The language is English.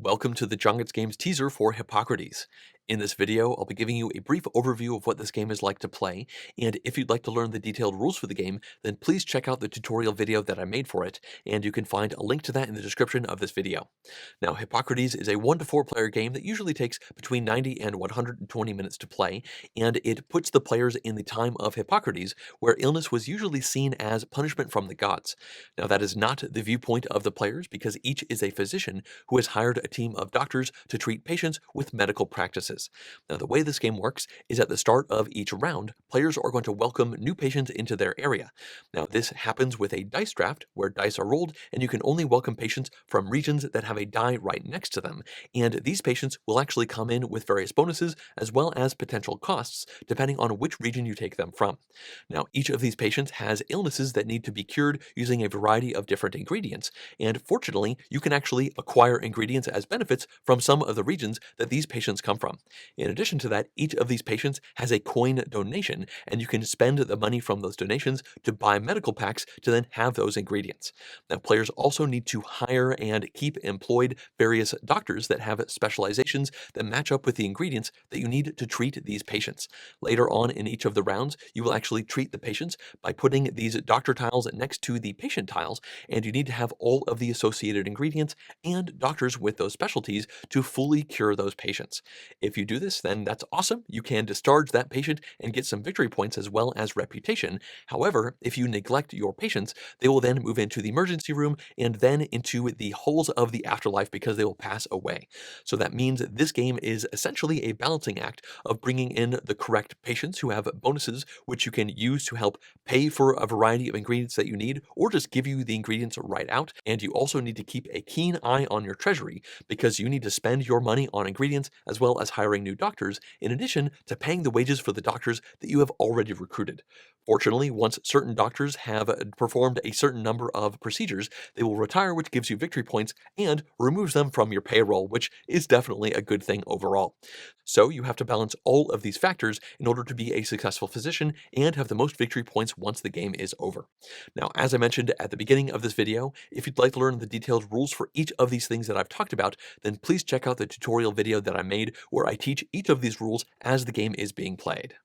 Welcome to the Jungits Games teaser for Hippocrates. In this video, I'll be giving you a brief overview of what this game is like to play, and if you'd like to learn the detailed rules for the game, then please check out the tutorial video that I made for it, and you can find a link to that in the description of this video. Now, Hippocrates is a 1 to 4 player game that usually takes between 90 and 120 minutes to play, and it puts the players in the time of Hippocrates, where illness was usually seen as punishment from the gods. Now, that is not the viewpoint of the players because each is a physician who has hired a team of doctors to treat patients with medical practices. Now, the way this game works is at the start of each round, players are going to welcome new patients into their area. Now, this happens with a dice draft where dice are rolled and you can only welcome patients from regions that have a die right next to them. And these patients will actually come in with various bonuses as well as potential costs, depending on which region you take them from. Now, each of these patients has illnesses that need to be cured using a variety of different ingredients. And fortunately, you can actually acquire ingredients as benefits from some of the regions that these patients come from. In addition to that, each of these patients has a coin donation, and you can spend the money from those donations to buy medical packs to then have those ingredients. Now, players also need to hire and keep employed various doctors that have specializations that match up with the ingredients that you need to treat these patients. Later on in each of the rounds, you will actually treat the patients by putting these doctor tiles next to the patient tiles, and you need to have all of the associated ingredients and doctors with those specialties to fully cure those patients. If you do this, then that's awesome. You can discharge that patient and get some victory points as well as reputation. However, if you neglect your patients, they will then move into the emergency room and then into the holes of the afterlife because they will pass away. So that means this game is essentially a balancing act of bringing in the correct patients who have bonuses which you can use to help pay for a variety of ingredients that you need or just give you the ingredients right out. And you also need to keep a keen eye on your treasury because you need to spend your money on ingredients as well as hiring new doctors, in addition to paying the wages for the doctors that you have already recruited. Fortunately, once certain doctors have performed a certain number of procedures, they will retire, which gives you victory points and removes them from your payroll, which is definitely a good thing overall. So you have to balance all of these factors in order to be a successful physician and have the most victory points once the game is over. Now, as I mentioned at the beginning of this video, if you'd like to learn the detailed rules for each of these things that I've talked about, then please check out the tutorial video that I made where I teach each of these rules as the game is being played.